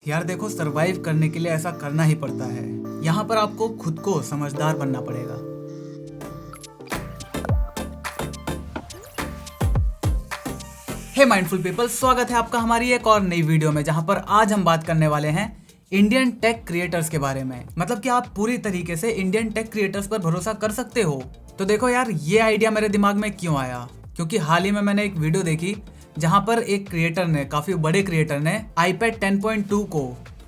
यार देखो, सरवाइव करने के लिए ऐसा करना ही पड़ता है। यहाँ पर आपको खुद को समझदार बनना पड़ेगा। हे माइंडफुल पीपल, स्वागत है आपका हमारी एक और नई वीडियो में, जहां पर आज हम बात करने वाले हैं इंडियन टेक क्रिएटर्स के बारे में। मतलब कि आप पूरी तरीके से इंडियन टेक क्रिएटर्स पर भरोसा कर सकते हो। तो देखो यार, ये आइडिया मेरे दिमाग में क्यों आया, क्योंकि हाल ही में मैंने एक वीडियो देखी जहां पर एक क्रिएटर ने, काफी बड़े क्रिएटर ने iPad 10.2 को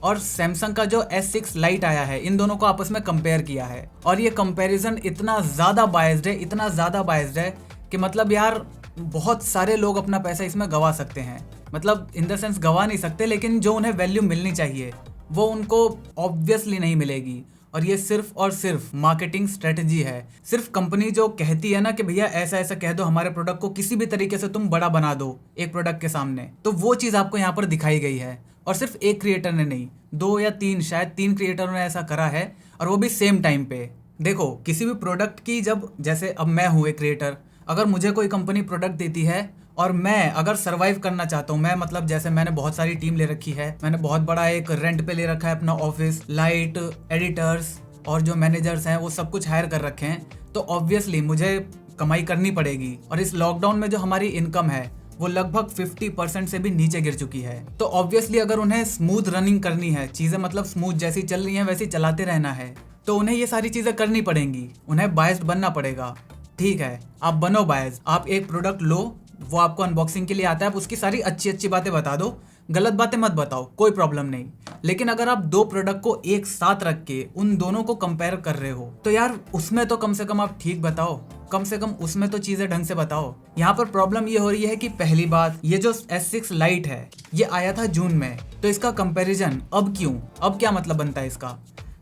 और सैमसंग का जो S6 लाइट आया है, इन दोनों को आपस में कंपेयर किया है। और ये कंपैरिजन इतना ज्यादा बायस्ड है कि मतलब यार बहुत सारे लोग अपना पैसा इसमें गवा सकते हैं। मतलब इन द सेंस गवा नहीं सकते, लेकिन जो उन्हें वैल्यू मिलनी चाहिए वो उनको ऑब्वियसली नहीं मिलेगी। और ये सिर्फ और सिर्फ मार्केटिंग स्ट्रेटजी है। सिर्फ कंपनी जो कहती है ना कि भैया ऐसा ऐसा कह दो, हमारे प्रोडक्ट को किसी भी तरीके से तुम बड़ा बना दो एक प्रोडक्ट के सामने, तो वो चीज़ आपको यहाँ पर दिखाई गई है। और सिर्फ एक क्रिएटर ने नहीं, 2 या 3, शायद 3 क्रिएटरों ने ऐसा करा है, और वो भी सेम टाइम पे। देखो, किसी भी प्रोडक्ट की जब, जैसे अब मैं हूँ एक क्रिएटर, अगर मुझे कोई कंपनी प्रोडक्ट देती है और मैं अगर सरवाइव करना चाहता हूँ, मैं मतलब जैसे मैंने बहुत सारी टीम ले रखी है, मैंने बहुत बड़ा एक रेंट पे ले रखा है अपना ऑफिस, लाइट, एडिटर्स और जो मैनेजर्स हैं वो सब कुछ हायर कर रखे हैं, तो ऑब्वियसली मुझे कमाई करनी पड़ेगी। और इस लॉकडाउन में जो हमारी इनकम है वो लगभग 50% से भी नीचे गिर चुकी है। तो ऑब्वियसली अगर उन्हें स्मूथ रनिंग करनी है, चीज़ें मतलब स्मूथ जैसी चल रही हैं वैसी चलाते रहना है, तो उन्हें ये सारी चीज़ें करनी पड़ेंगी। उन्हें बायस्ड बनना पड़ेगा। ठीक है, आप बनो बायस्ड, आप एक प्रोडक्ट लो, वो आपको अनबॉक्सिंग के लिए आता है, आप उसकी सारी अच्छी अच्छी बातें बता दो, गलत बातें मत बताओ, कोई प्रॉब्लम नहीं। लेकिन अगर आप 2 प्रोडक्ट को एक साथ रख के उन दोनों को कंपेयर कर रहे हो, तो यार उसमें तो कम से कम आप ठीक बताओ, कम से कम उसमें तो चीजें ढंग से बताओ। यहाँ पर प्रॉब्लम ये हो रही है कि पहली बात, ये जो S6 लाइट है ये आया था जून में, तो इसका कंपैरिजन अब क्यों, अब क्या मतलब बनता है इसका।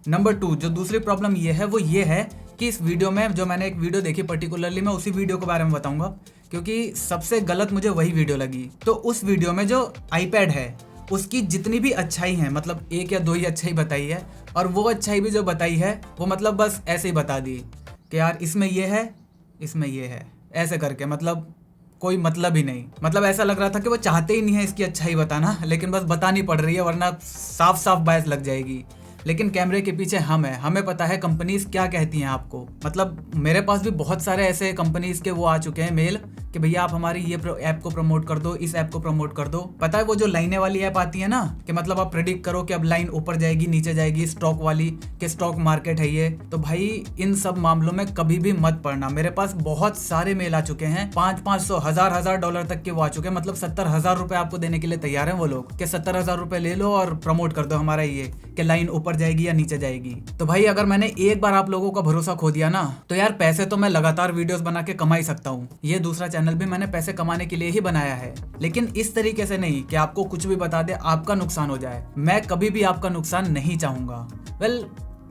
नंबर 2, जो दूसरी प्रॉब्लम ये है वो ये है कि इस वीडियो में, जो मैंने एक वीडियो देखी पर्टिकुलरली, मैं उसी वीडियो के बारे में बताऊंगा क्योंकि सबसे गलत मुझे वही वीडियो लगी। तो उस वीडियो में जो iPad है उसकी जितनी भी अच्छाई है, मतलब 1 या 2 ही अच्छाई बताई है, और वो अच्छाई भी जो बताई है वो मतलब बस ऐसे ही बता दी कि यार इसमें ये है, इसमें ये है, ऐसे करके, मतलब कोई मतलब ही नहीं। मतलब ऐसा लग रहा था कि वो चाहते ही नहीं है इसकी अच्छाई बताना, लेकिन बस बतानी पड़ रही है वरना साफ साफ बायस लग जाएगी। लेकिन कैमरे के पीछे हम हैं, हमें पता है कंपनीज क्या कहती हैं आपको। मतलब मेरे पास भी बहुत सारे ऐसे कंपनीज के वो आ चुके हैं मेल कि भैया आप हमारी ये ऐप को प्रमोट कर दो, इस ऐप को प्रमोट कर दो। पता है वो जो लाइनें वाली ऐप आती है ना, कि मतलब आप प्रेडिक्ट करो कि अब लाइन ऊपर जाएगी नीचे जाएगी, स्टॉक वाली, कि स्टॉक मार्केट है ये। तो भाई इन सब मामलों में कभी भी मत पड़ना। मेरे पास बहुत सारे मेल आ चुके हैं, 500, 1000 डॉलर तक के वो आ चुके हैं। मतलब 70,000 रुपए आपको देने के लिए तैयार हैं वो लोग, कि 70,000 रुपए ले लो और प्रमोट कर दो हमारा ये, कि लाइन ऊपर जाएगी या नीचे जाएगी। तो भाई अगर मैंने एक बार आप लोगों का भरोसा खो दिया ना, तो यार पैसे तो मैं लगातार वीडियोस बना के कमा ही सकता हूँ। ये दूसरा चैनल भी मैंने पैसे कमाने के लिए ही बनाया है, लेकिन इस तरीके से नहीं कि आपको कुछ भी बता दे, आपका नुकसान हो जाए। मैं कभी भी आपका नुकसान नहीं चाहूंगा। वेल,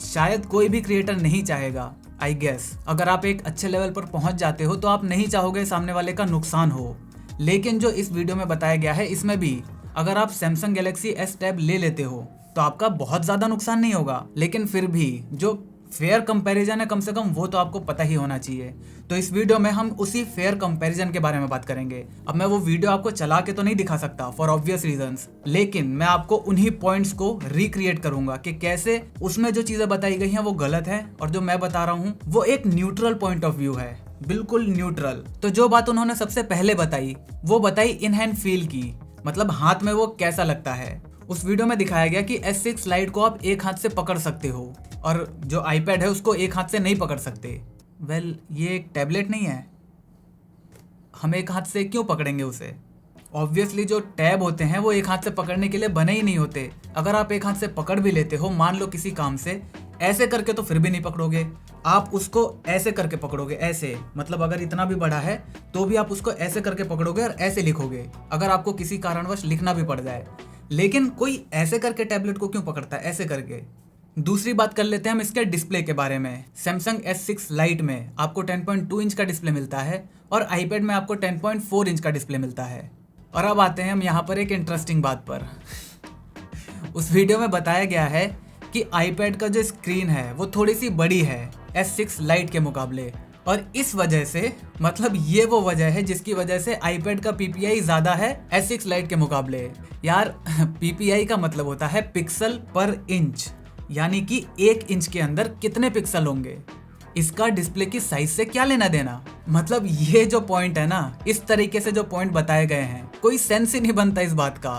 शायद कोई भी क्रिएटर नहीं चाहेगा, आई गेस। अगर आप एक अच्छे लेवल पर पहुंच जाते हो तो आप नहीं चाहोगे सामने वाले का नुकसान हो। लेकिन जो इस वीडियो में बताया गया है, इसमें भी अगर आप सैमसंग गैलेक्सी S टैब ले लेते हो तो आपका बहुत ज्यादा नुकसान नहीं होगा। लेकिन फिर भी जो फेयर कंपैरिजन है, कम से कम वो तो आपको पता ही होना चाहिए। तो इस वीडियो में हम उसी फेयर कंपैरिजन के बारे में बात करेंगे। अब मैं वो वीडियो आपको चला के तो नहीं दिखा सकता फॉर ऑब्वियस रीजंस, लेकिन मैं आपको उन्हीं पॉइंट्स को रिक्रिएट करूंगा कि कैसे उसमें जो चीजें बताई गई हैं वो गलत है, और जो मैं बता रहा हूँ वो एक न्यूट्रल पॉइंट ऑफ व्यू है, बिल्कुल न्यूट्रल। तो जो बात उन्होंने सबसे पहले बताई वो बताई इन हैंड फील की, मतलब हाथ में वो कैसा लगता है। उस वीडियो में दिखाया गया कि S6 लाइट को आप एक हाथ से पकड़ सकते हो, और जो iPad है उसको एक हाथ से नहीं पकड़ सकते। वेल, ये एक टैबलेट नहीं है, हम एक हाथ से क्यों पकड़ेंगे उसे। ऑब्वियसली जो टैब होते हैं वो एक हाथ से पकड़ने के लिए बने ही नहीं होते। अगर आप एक हाथ से पकड़ भी लेते हो, मान लो किसी काम से, ऐसे करके तो फिर भी नहीं पकड़ोगे, आप उसको ऐसे करके पकड़ोगे, ऐसे, मतलब अगर इतना भी बड़ा है तो भी आप उसको ऐसे करके पकड़ोगे और ऐसे लिखोगे, अगर आपको किसी कारणवश लिखना भी पड़ जाए। लेकिन कोई ऐसे करके टैबलेट को क्यों पकड़ता है, ऐसे करके। दूसरी बात कर लेते हैं हम इसके डिस्प्ले के बारे में। सैमसंग S6 लाइट में आपको 10.2 इंच का डिस्प्ले मिलता है और iPad में आपको 10.4 इंच का डिस्प्ले मिलता है। और अब आते हैं हम यहाँ पर एक इंटरेस्टिंग बात पर। उस वीडियो में बताया गया है कि iPad का जो स्क्रीन है वो थोड़ी सी बड़ी है S6 लाइट के मुकाबले, और इस वजह से मतलब ये वो वजह है जिसकी वजह से आईपैड का PPI ज्यादा है S6 Lite के मुकाबले। यार PPI का मतलब होता है पिक्सल पर इंच, यानी कि 1 इंच के अंदर कितने पिक्सल होंगे। इसका डिस्प्ले की साइज से क्या लेना देना। मतलब ये जो पॉइंट है ना, इस तरीके से जो पॉइंट बताए गए हैं, कोई सेंस ही नहीं बनता इस बात का।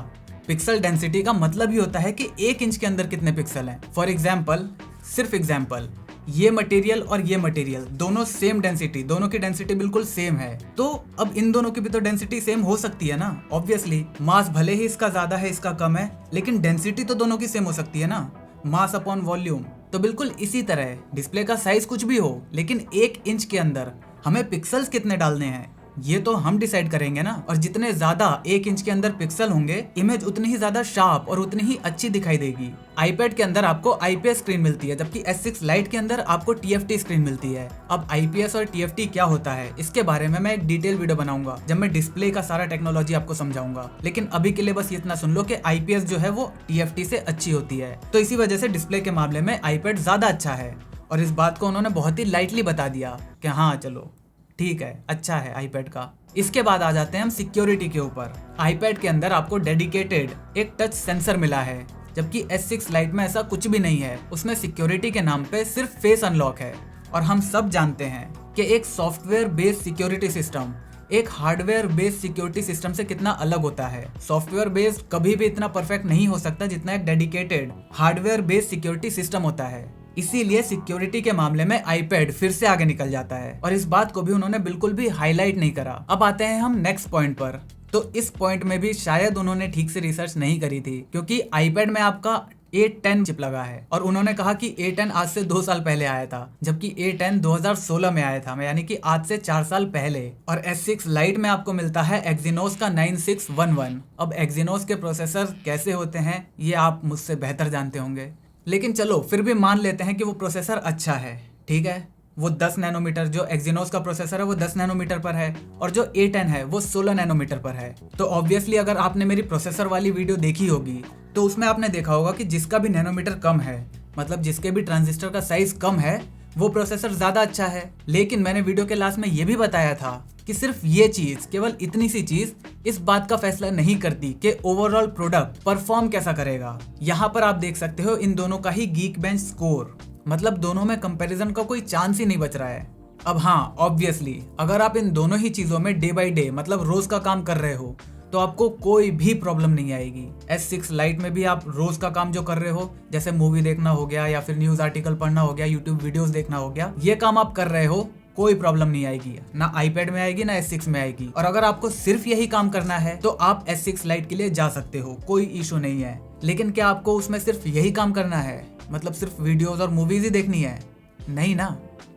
पिक्सल डेंसिटी का मतलब ही होता है कि 1 इंच के अंदर कितने पिक्सल हैं। फॉर एग्जाम्पल, सिर्फ एग्जाम्पल, ये मटेरियल और ये मटेरियल दोनों सेम डेंसिटी, दोनों की डेंसिटी बिल्कुल सेम है, तो अब इन दोनों की भी तो डेंसिटी सेम हो सकती है ना। ऑब्वियसली मास भले ही इसका ज्यादा है इसका कम है, लेकिन डेंसिटी तो दोनों की सेम हो सकती है ना, मास अपॉन वॉल्यूम। तो बिल्कुल इसी तरह डिस्प्ले का साइज कुछ भी हो, लेकिन 1 इंच के अंदर हमें पिक्सल्स कितने डालने हैं ये तो हम डिसाइड करेंगे ना। और जितने ज्यादा 1 इंच के अंदर पिक्सल होंगे, इमेज उतनी ही ज्यादा शार्प और उतनी ही अच्छी दिखाई देगी। आईपैड के अंदर आपको IPS स्क्रीन मिलती है, जबकि S6 Lite के अंदर आपको TFT स्क्रीन मिलती है। अब IPS और TFT क्या होता है इसके बारे में मैं एक डिटेल वीडियो बनाऊंगा, जब मैं डिस्प्ले का सारा टेक्नोलॉजी आपको समझाऊंगा। लेकिन अभी के लिए बस इतना सुन लो कि IPS जो है वो TFT से अच्छी होती है, तो इसी वजह से डिस्प्ले के मामले में आईपैड ज्यादा अच्छा है। और इस बात को उन्होंने बहुत ही लाइटली बता दिया कि हाँ चलो ठीक है, अच्छा है आईपैड का। इसके बाद आ जाते हैं हम सिक्योरिटी के ऊपर। आईपैड के अंदर आपको डेडिकेटेड एक टच सेंसर मिला है, जबकि S6 Lite में ऐसा कुछ भी नहीं है। उसमें सिक्योरिटी के नाम पे सिर्फ फेस अनलॉक है। और हम सब जानते हैं कि एक सॉफ्टवेयर बेस्ड सिक्योरिटी सिस्टम एक हार्डवेयर बेस्ड सिक्योरिटी सिस्टम से कितना अलग होता है। सॉफ्टवेयर बेस्ड कभी भी इतना परफेक्ट नहीं हो सकता जितना एक dedicated hardware based security system होता है। इसीलिए सिक्योरिटी के मामले में आईपैड फिर से आगे निकल जाता है, और इस बात को भी उन्होंने बिल्कुल भी हाईलाइट नहीं करा। अब आते हैं हम नेक्स्ट पॉइंट पर। तो इस पॉइंट में भी शायद उन्होंने ठीक से रिसर्च नहीं करी थी, क्योंकि आईपैड में आपका A10 चिप लगा है, और उन्होंने कहा कि A10 आज से 2 साल पहले आया था, जबकि A10 2016 में आया था, यानी कि आज से 4 साल पहले। और S6 Lite में आपको मिलता है Exynos का 9611। अब Exynos के प्रोसेसर कैसे होते हैं ये आप मुझसे बेहतर जानते होंगे, लेकिन चलो फिर भी मान लेते हैं कि वो प्रोसेसर अच्छा है। ठीक है, वो 10 नैनोमीटर, जो Exynos का प्रोसेसर है वो 10 नैनोमीटर पर है, और जो A10 है वो 16 नैनोमीटर पर है। तो ऑब्वियसली अगर आपने मेरी प्रोसेसर वाली वीडियो देखी होगी तो उसमें आपने देखा होगा कि जिसका भी नैनोमीटर कम है, मतलब जिसके भी ट्रांजिस्टर का साइज कम है, वो प्रोसेसर ज्यादा अच्छा है। लेकिन मैंने वीडियो के लास्ट में ये भी बताया था कि सिर्फ ये चीज, केवल इतनी सी चीज इस बात का फैसला नहीं करती कि ओवरऑल प्रोडक्ट परफॉर्म कैसा करेगा। यहाँ पर आप देख सकते हो इन दोनों का ही Geekbench स्कोर, मतलब दोनों में कंपैरिजन का कोई चांस ही नहीं बच रहा है। अब हाँ, ऑब्वियसली अगर आप इन दोनों ही चीजों में डे बाय डे मतलब रोज का काम कर रहे हो तो आपको कोई भी प्रॉब्लम नहीं आएगी। S6 Lite में भी आप रोज का काम जो कर रहे हो, जैसे मूवी देखना हो गया या फिर न्यूज आर्टिकल पढ़ना हो गया, यूट्यूब वीडियोस देखना हो गया, ये काम आप कर रहे हो, कोई प्रॉब्लम नहीं आएगी, ना आईपैड में आएगी ना S6 में आएगी। और अगर आपको सिर्फ यही काम करना है तो आप S6 Lite के लिए जा सकते हो, कोई इशू नहीं है। लेकिन क्या आपको उसमें सिर्फ यही काम करना है, मतलब सिर्फ वीडियोस और मूवीज ही देखनी है? नहीं ना,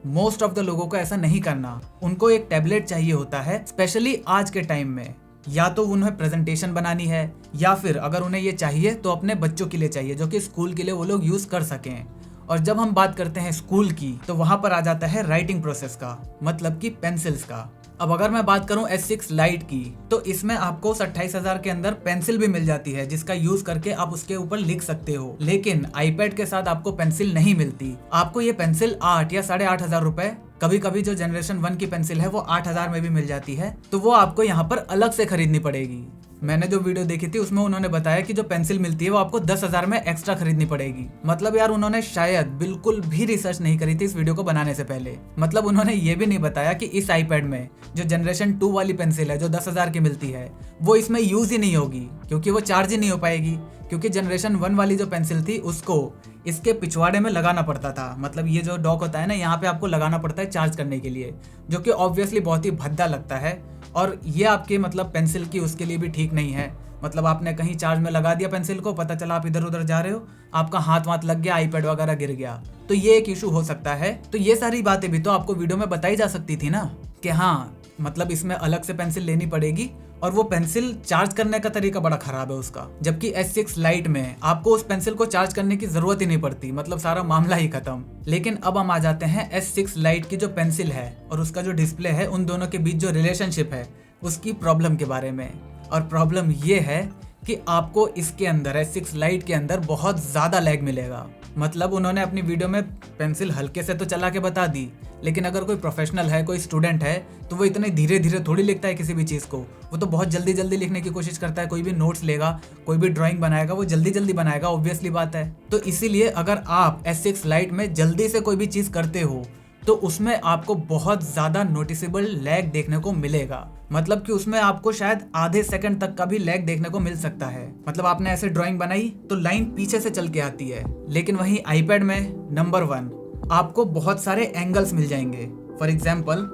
मोस्ट ऑफ द लोगों को ऐसा नहीं करना। उनको एक टैबलेट चाहिए होता है, स्पेशली आज के टाइम में। या तो उन्हें प्रेजेंटेशन बनानी है, या फिर अगर उन्हें ये चाहिए तो अपने बच्चों के लिए चाहिए, जो कि स्कूल के लिए वो लोग यूज कर सकें। और जब हम बात करते हैं स्कूल की, तो वहां पर आ जाता है राइटिंग प्रोसेस का, मतलब कि पेंसिल्स का। अब अगर मैं बात करूं S6 Lite की, तो इसमें आपको 28,000 के अंदर पेंसिल भी मिल जाती है, जिसका यूज करके आप उसके ऊपर लिख सकते हो। लेकिन आईपैड के साथ आपको पेंसिल नहीं मिलती। आपको ये पेंसिल 8 या 8,500 रुपए, कभी कभी जो जनरेशन 1 की पेंसिल है वो 8,000 में भी मिल जाती है, तो वो आपको यहाँ पर अलग से खरीदनी पड़ेगी। मैंने जो वीडियो देखी थी उसमें उन्होंने बताया कि जो पेंसिल मिलती है वो आपको 10,000 में एक्स्ट्रा खरीदनी पड़ेगी। मतलब यार उन्होंने शायद बिल्कुल भी रिसर्च नहीं करी थी इस वीडियो को बनाने से पहले। मतलब उन्होंने ये भी नहीं बताया कि इस आईपैड में जो जनरेशन 2 वाली पेंसिल है जो 10,000 की मिलती है वो इसमें यूज ही नहीं होगी, क्योंकि वो चार्ज ही नहीं हो पाएगी। क्योंकि जनरेशन 1 वाली जो पेंसिल थी उसको इसके पिछवाड़े में लगाना पड़ता था, मतलब ये जो डॉक होता है ना, यहाँ पे आपको लगाना पड़ता है चार्ज करने के लिए, जो कि ऑब्वियसली बहुत ही भद्दा लगता है। और ये आपके मतलब पेंसिल की उसके लिए भी ठीक नहीं है। मतलब आपने कहीं चार्ज में लगा दिया पेंसिल को, पता चला आप इधर उधर जा रहे हो, आपका हाथ वाथ लग गया, आईपैड वगैरह गिर गया, तो ये एक इशू हो सकता है। तो ये सारी बातें भी तो आपको वीडियो में बताई जा सकती थी ना, कि हाँ मतलब इसमें अलग से पेंसिल लेनी पड़ेगी, और वो पेंसिल चार्ज करने का तरीका बड़ा खराब है उसका। जबकि S6 Lite में आपको उस पेंसिल को चार्ज करने की जरूरत ही नहीं पड़ती, मतलब सारा मामला ही खत्म। लेकिन अब हम आ जाते हैं S6 Lite की जो पेंसिल है और उसका जो डिस्प्ले है, उन दोनों के बीच जो रिलेशनशिप है उसकी प्रॉब्लम के बारे में। और प्रॉब्लम ये है कि आपको इसके अंदर S6 लाइट के अंदर बहुत ज़्यादा लैग मिलेगा। मतलब उन्होंने अपनी वीडियो में पेंसिल हल्के से तो चला के बता दी, लेकिन अगर कोई प्रोफेशनल है, कोई स्टूडेंट है, तो वो इतने धीरे धीरे थोड़ी लिखता है किसी भी चीज़ को। वो तो बहुत जल्दी जल्दी लिखने की कोशिश करता है। कोई भी नोट्स लेगा, कोई भी ड्राइंग बनाएगा, वो जल्दी जल्दी बनाएगा, ऑब्वियसली बात है। तो इसीलिए अगर आप S6 लाइट में जल्दी से कोई भी चीज़ करते हो तो उसमें आपको बहुत ज़्यादा नोटिसेबल लैग देखने को मिलेगा। मतलब कि उसमें आपको शायद आधे सेकंड तक का भी लैग देखने को मिल सकता है। मतलब आपने ऐसे ड्राइंग बनाई तो लाइन पीछे से चल के आती है, लेकिन वहीं आईपैड में नंबर 1 आपको बहुत सारे एंगल्स मिल जाएंगे। फॉर एग्जाम्पल,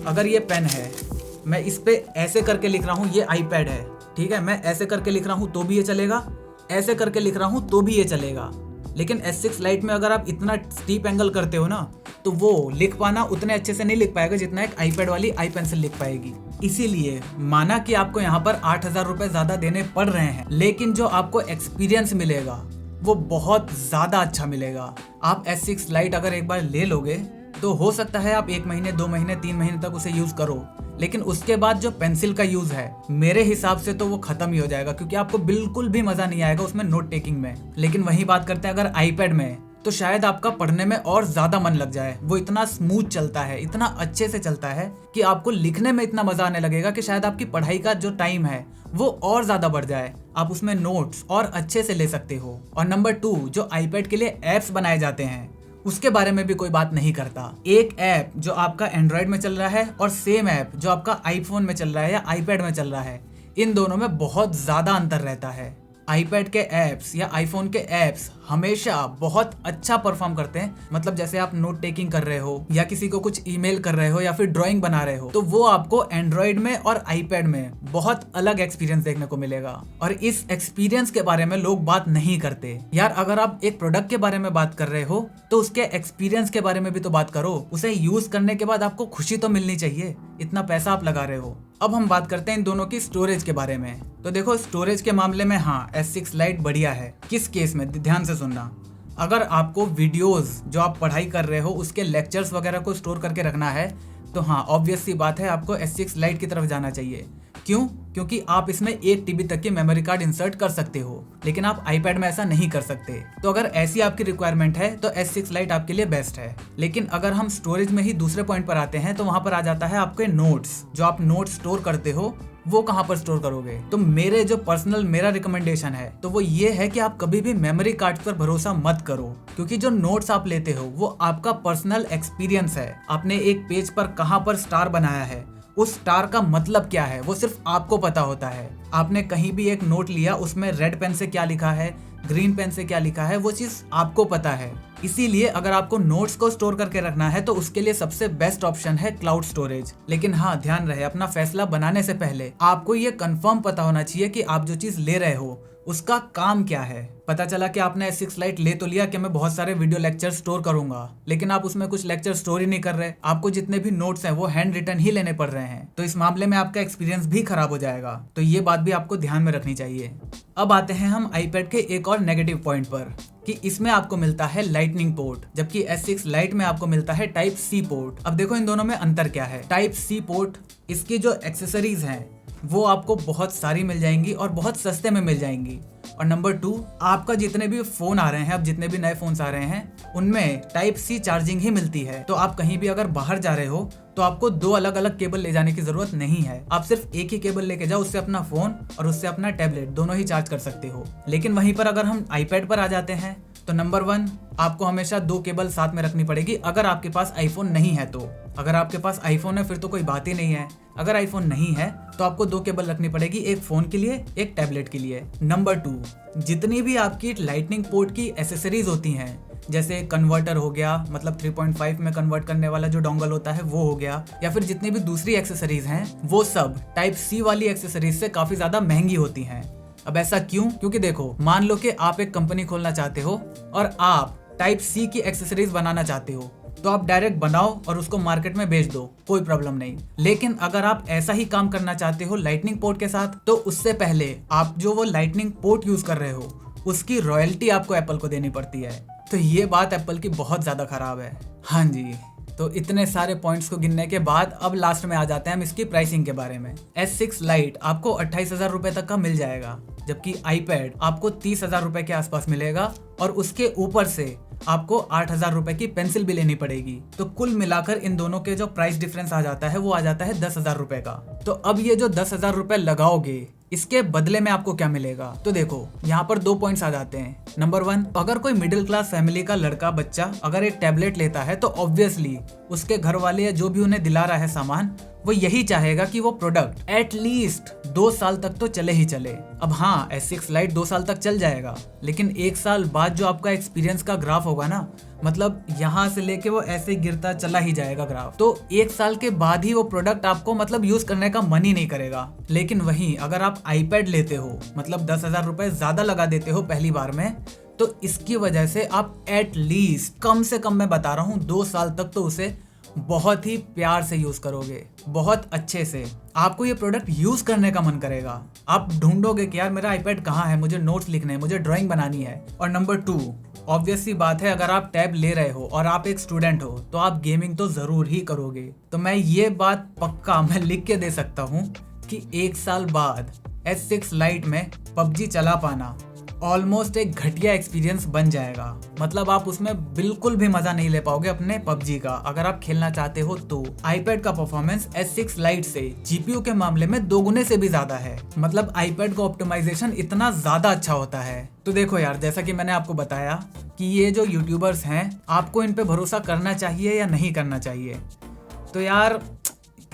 अगर ये पेन है, मैं इस पे ऐसे करके लिख रहा हूँ, ये आईपैड है, ठीक है, मैं ऐसे करके लिख रहा हूँ तो भी ये चलेगा, ऐसे करके लिख रहा हूँ तो भी ये चलेगा। लेकिन S6 लाइट में अगर आप इतना स्टीप एंगल करते हो ना, तो वो लिख पाना उतने अच्छे से नहीं लिख पाएगा जितना एक आईपैड वाली आई पेंसिल लिख पाएगी। इसीलिए माना कि आपको यहाँ पर 8,000 रुपए ज्यादा देने पड़ रहे हैं, लेकिन जो आपको एक्सपीरियंस मिलेगा वो बहुत ज्यादा अच्छा मिलेगा। आप S6 लाइट अगर एक बार ले लोगे तो हो सकता है आप 1 महीने, 2 महीने, 3 महीने तक उसे यूज करो, लेकिन उसके बाद जो पेंसिल का यूज है मेरे हिसाब से तो वो खत्म ही हो जाएगा, क्योंकि आपको बिल्कुल भी मजा नहीं आएगा उसमें नोट टेकिंग में। लेकिन वही बात करते हैं अगर आईपैड में, तो शायद आपका पढ़ने में और ज्यादा मन लग जाए। वो इतना स्मूथ चलता है, इतना अच्छे से चलता है कि आपको लिखने में इतना मजा आने लगेगा कि शायद आपकी पढ़ाई का जो टाइम है वो और ज्यादा बढ़ जाए। आप उसमें नोट्स और अच्छे से ले सकते हो। और नंबर 2, जो आईपैड के लिए एप्स बनाए जाते हैं उसके बारे में भी कोई बात नहीं करता। एक ऐप जो आपका एंड्रॉइड में चल रहा है और सेम ऐप जो आपका आईफोन में चल रहा है या आईपैड में चल रहा है, इन दोनों में बहुत ज्यादा अंतर रहता है। आईपैड के ऐप्स या आईफोन के ऐप्स हमेशा बहुत अच्छा परफॉर्म करते हैं। मतलब जैसे आप नोट टेकिंग कर रहे हो या किसी को कुछ ईमेल कर रहे हो या फिर ड्राइंग बना रहे हो, तो वो आपको एंड्रॉइड में और आईपैड में बहुत अलग एक्सपीरियंस देखने को मिलेगा। और इस एक्सपीरियंस के बारे में लोग बात नहीं करते। यार अगर आप एक प्रोडक्ट के बारे में बात कर रहे हो तो उसके एक्सपीरियंस के बारे में भी तो बात करो। उसे यूज करने के बाद आपको खुशी तो मिलनी चाहिए, इतना पैसा आप लगा रहे हो। अब हम बात करते हैं इन दोनों की स्टोरेज के बारे में। तो देखो, स्टोरेज के मामले में हाँ, S6 लाइट बढ़िया है। किस केस में, ध्यान से सुनना। अगर आपको वीडियोस जो आप पढ़ाई कर रहे हो उसके लेक्चर्स वगैरह को स्टोर करके रखना है, तो हाँ, ऑब्वियस सी बात है आपको S6 लाइट की तरफ जाना चाहिए। क्यों? क्योंकि आप इसमें 1 TB तक की मेमोरी कार्ड इंसर्ट कर सकते हो, लेकिन आप आईपैड में ऐसा नहीं कर सकते। तो अगर ऐसी आपकी रिक्वायरमेंट है तो S6 लाइट आपके लिए बेस्ट है। लेकिन अगर हम स्टोरेज में ही दूसरे पॉइंट पर आते हैं तो वहां पर आ जाता है आपके नोट्स। जो आप नोट्स स्टोर करते हो वो कहाँ पर स्टोर करोगे? तो मेरा रिकमेंडेशन है तो वो ये है कि आप कभी भी मेमोरी कार्ड पर भरोसा मत करो, क्योंकि जो नोट्स आप लेते हो वो आपका पर्सनल एक्सपीरियंस है। आपने एक पेज पर कहाँ पर स्टार बनाया है, उस स्टार का मतलब क्या है, वो सिर्फ आपको पता होता है। आपने कहीं भी एक नोट लिया, उसमें रेड पेन से क्या लिखा है, ग्रीन पेन से क्या लिखा है, वो चीज आपको पता है। इसीलिए अगर आपको नोट्स को स्टोर करके रखना है तो उसके लिए सबसे बेस्ट ऑप्शन है क्लाउड स्टोरेज। लेकिन हाँ, ध्यान रहे, अपना फैसला बनाने से पहले आपको ये कंफर्म पता होना चाहिए कि आप जो चीज ले रहे हो उसका काम क्या है। पता चला कि आपने S6 लाइट ले तो लिया कि मैं बहुत सारे वीडियो लेक्चर स्टोर करूंगा, लेकिन आप उसमें कुछ लेक्चर स्टोर ही नहीं कर रहे। आपको जितने भी नोट्स हैं वो हैंड रिटन ही लेने पड़ रहे हैं, तो इस मामले में आपका एक्सपीरियंस भी खराब हो जाएगा। तो ये बात भी आपको ध्यान में रखनी चाहिए। अब आते हैं हम आईपैड के एक और नेगेटिव पॉइंट पर, कि इसमें आपको मिलता है लाइटनिंग पोर्ट, जबकि S6 लाइट में आपको मिलता है टाइप सी पोर्ट। अब देखो इन दोनों में अंतर क्या है। टाइप सी पोर्ट, इसकी जो एक्सेसरीज हैं वो आपको बहुत सारी मिल जाएंगी और बहुत सस्ते में मिल जाएंगी। और नंबर 2, आपका जितने भी फोन आ रहे हैं, अब जितने भी नए फोन्स आ रहे हैं उनमें टाइप सी चार्जिंग ही मिलती है। तो आप कहीं भी अगर बाहर जा रहे हो तो आपको 2 अलग अलग केबल ले जाने की जरूरत नहीं है। आप सिर्फ एक ही केबल लेके जाओ, उससे अपना फोन और उससे अपना टैबलेट दोनों ही चार्ज कर सकते हो। लेकिन वहीं पर अगर हम आईपैड पर आ जाते हैं तो नंबर 1, आपको हमेशा 2 केबल साथ में रखनी पड़ेगी अगर आपके पास आईफोन नहीं है तो। अगर आपके पास आईफोन है फिर तो कोई बात ही नहीं है। अगर आईफोन नहीं है तो आपको 2 केबल रखनी पड़ेगी, एक फोन के लिए, एक टैबलेट के लिए। नंबर 2, जितनी भी आपकी लाइटनिंग पोर्ट की एसेसरीज होती हैं, जैसे कन्वर्टर हो गया, मतलब 3.5 में कन्वर्ट करने वाला जो डोंगल होता है वो हो गया, या फिर जितनी भी दूसरी एक्सेसरीज हैं वो सब टाइप सी वाली एक्सेसरीज से काफी ज्यादा महंगी होती हैं। अब ऐसा क्यों? क्योंकि देखो, मान लो कि आप एक कंपनी खोलना चाहते हो और आप टाइप सी की एक्सेसरीज बनाना चाहते हो, तो आप डायरेक्ट बनाओ और उसको मार्केट में बेच दो, कोई प्रॉब्लम नहीं। लेकिन अगर आप ऐसा ही काम करना चाहते हो लाइटनिंग पोर्ट के साथ, तो उससे पहले आप जो वो लाइटनिंग पोर्ट यूज कर रहे हो उसकी रॉयल्टी आपको एप्पल को देनी पड़ती है। तो ये बात एप्पल की बहुत ज्यादा खराब है। हाँ जी, तो इतने सारे पॉइंट्स को गिनने के बाद अब लास्ट में आ जाते हैं हम इसकी प्राइसिंग के बारे में। S6 Lite आपको 28,000 रुपए तक का मिल जाएगा, जबकि iPad आपको 30,000 रुपए के आसपास मिलेगा और उसके ऊपर से आपको 8,000 रुपए की पेंसिल भी लेनी पड़ेगी। तो कुल मिलाकर इन दोनों के जो प्राइस डिफरेंस आ जाता है वो आ जाता है 10,000 रुपए का। तो अब ये जो 10,000 रुपए लगाओगे इसके बदले में आपको क्या मिलेगा, तो देखो यहाँ पर 2 पॉइंट्स आ जाते हैं। नंबर 1, अगर कोई मिडिल क्लास फैमिली का लड़का बच्चा अगर एक टैबलेट लेता है तो ऑब्वियसली उसके घर वाले या जो भी उन्हें दिला रहा है सामान, वो यही चाहेगा कि वो प्रोडक्ट एटलीस्ट 2 साल तक तो चले ही चले। अब हाँ, S6 Lite 2 साल तक चल जाएगा, लेकिन 1 साल बाद जो आपका एक्सपीरियंस का ग्राफ होगा ना, मतलब यहाँ से लेके वो ऐसे गिरता चला ही जाएगा ग्राफ, तो 1 साल के बाद ही वो प्रोडक्ट आपको मतलब यूज करने का मन ही नहीं करेगा। लेकिन वहीं अगर आप iPad लेते हो, मतलब 10,000 रुपए ज्यादा लगा देते हो पहली बार में, तो इसकी वजह से आप एटलीस्ट कम से कम मैं बता रहा हूँ 2 साल तक तो उसे बहुत ही प्यार से यूज करोगे, बहुत अच्छे से। आपको ये प्रोडक्ट यूज करने का मन करेगा, आप ढूंढोगे कि यार मेरा iPad कहाँ है, मुझे नोट्स लिखने हैं, मुझे ड्राइंग बनानी है। और नंबर 2, ऑब्वियस सी बात है, अगर आप टैब ले रहे हो और आप एक स्टूडेंट हो तो आप गेमिंग तो जरूर ही करोगे। तो मैं ये बात पक्का मैं लिख के दे सकता हूँ कि 1 साल बाद S6 Lite में PUBG चला पाना ऑलमोस्ट एक घटिया एक्सपीरियंस बन जाएगा। मतलब आप उसमें बिल्कुल भी मजा नहीं ले पाओगे अपने PUBG का, अगर आप खेलना चाहते हो तो। iPad का परफॉर्मेंस S6 Lite से GPU के मामले में 2 गुने से भी ज्यादा है। मतलब iPad का ऑप्टिमाइजेशन इतना ज्यादा अच्छा होता है। तो देखो यार, जैसा कि मैंने आपको बताया कि ये जो यूट्यूबर्स हैं, आपको इन पे भरोसा करना चाहिए या नहीं करना चाहिए। तो यार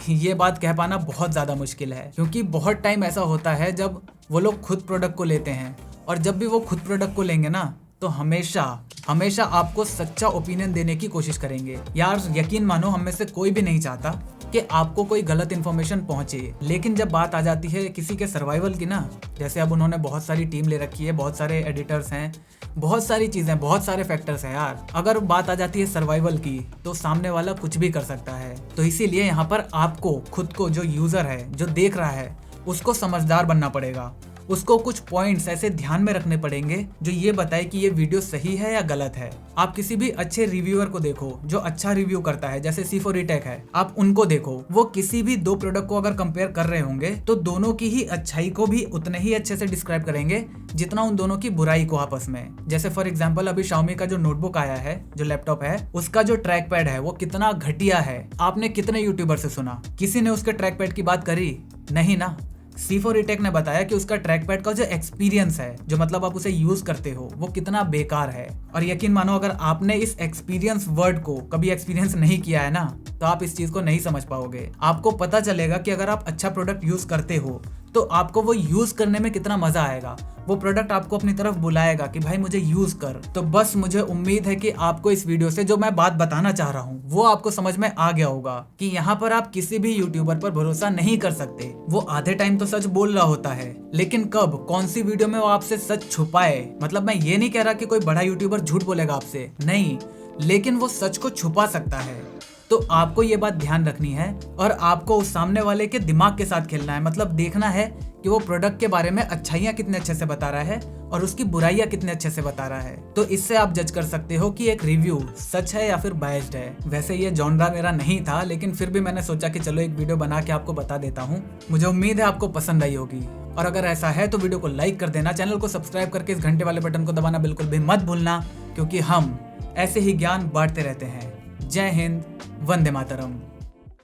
ये बात कह पाना बहुत ज्यादा मुश्किल है, क्योंकि बहुत टाइम ऐसा होता है जब वो लोग खुद प्रोडक्ट को लेते हैं, और जब भी वो खुद प्रोडक्ट को लेंगे ना तो हमेशा आपको सच्चा ओपिनियन देने की कोशिश करेंगे। यार यकीन मानो, हम में से कोई भी नहीं चाहता कि आपको कोई गलत इन्फॉर्मेशन पहुंचे, लेकिन जब बात आ जाती है किसी के सर्वाइवल की ना, जैसे अब उन्होंने बहुत सारी टीम ले रखी है, बहुत सारे एडिटर्स हैं, बहुत सारी चीजें, बहुत सारे फैक्टर्स हैं यार। अगर बात आ जाती है सर्वाइवल की तो सामने वाला कुछ भी कर सकता है। तो इसीलिए यहाँ पर आपको खुद को, जो यूजर है, जो देख रहा है, उसको समझदार बनना पड़ेगा। उसको कुछ पॉइंट्स ऐसे ध्यान में रखने पड़ेंगे जो ये बताए कि ये वीडियो सही है या गलत है। आप किसी भी अच्छे रिव्यूअर को देखो जो अच्छा रिव्यू करता है, जैसे C4E है, आप उनको देखो। वो किसी भी 2 प्रोडक्ट को अगर कंपेयर कर रहे होंगे तो दोनों की ही अच्छाई को भी उतने ही अच्छे से डिस्क्राइब करेंगे जितना उन दोनों की बुराई को आपस में। जैसे फॉर एग्जाम्पल अभी Xiaomi का जो नोटबुक आया है, जो लैपटॉप है, उसका जो ट्रैक पैड है वो कितना घटिया है। आपने कितने यूट्यूबर से सुना, किसी ने उसके ट्रैक पैड की बात करी? नहीं ना। C4E ने बताया कि उसका ट्रैक पैड का जो एक्सपीरियंस है, जो मतलब आप उसे यूज करते हो, वो कितना बेकार है। और यकीन मानो, अगर आपने इस एक्सपीरियंस वर्ड को कभी एक्सपीरियंस नहीं किया है ना, तो आप इस चीज को नहीं समझ पाओगे। आपको पता चलेगा कि अगर आप अच्छा प्रोडक्ट यूज करते हो तो आपको वो यूज करने में कितना मजा आएगा। वो प्रोडक्ट आपको अपनी तरफ बुलाएगा कि भाई मुझे यूज कर। तो बस मुझे उम्मीद है कि आपको इस वीडियो से जो मैं बात बताना चाह रहा हूँ वो आपको समझ में आ गया होगा कि यहाँ पर आप किसी भी यूट्यूबर पर भरोसा नहीं कर सकते। वो आधे टाइम तो सच बोल रहा होता है, लेकिन कब, कौन सी वीडियो में वो आपसे सच छुपाए। मतलब मैं ये नहीं कह रहा कि कोई बड़ा यूट्यूबर झूठ बोलेगा आपसे, नहीं, लेकिन वो सच को छुपा सकता है। तो आपको ये बात ध्यान रखनी है और आपको उस सामने वाले के दिमाग के साथ खेलना है। मतलब देखना है कि वो प्रोडक्ट के बारे में अच्छाइयाँ कितने अच्छे से बता रहा है और उसकी बुराइयाँ कितने अच्छे से बता रहा है। तो इससे आप जज कर सकते हो कि एक रिव्यू सच है या फिर बायस्ड है। वैसे ये जॉनरा मेरा नहीं था, लेकिन फिर भी मैंने सोचा कि चलो एक वीडियो बना के आपको बता देता हूँ। मुझे उम्मीद है आपको पसंद आई होगी, और अगर ऐसा है तो वीडियो को लाइक कर देना, चैनल को सब्सक्राइब करके इस घंटे वाले बटन को दबाना बिल्कुल भी मत भूलना, क्योंकि हम ऐसे ही ज्ञान बांटते रहते हैं। जय हिंद, वंदे मातरम।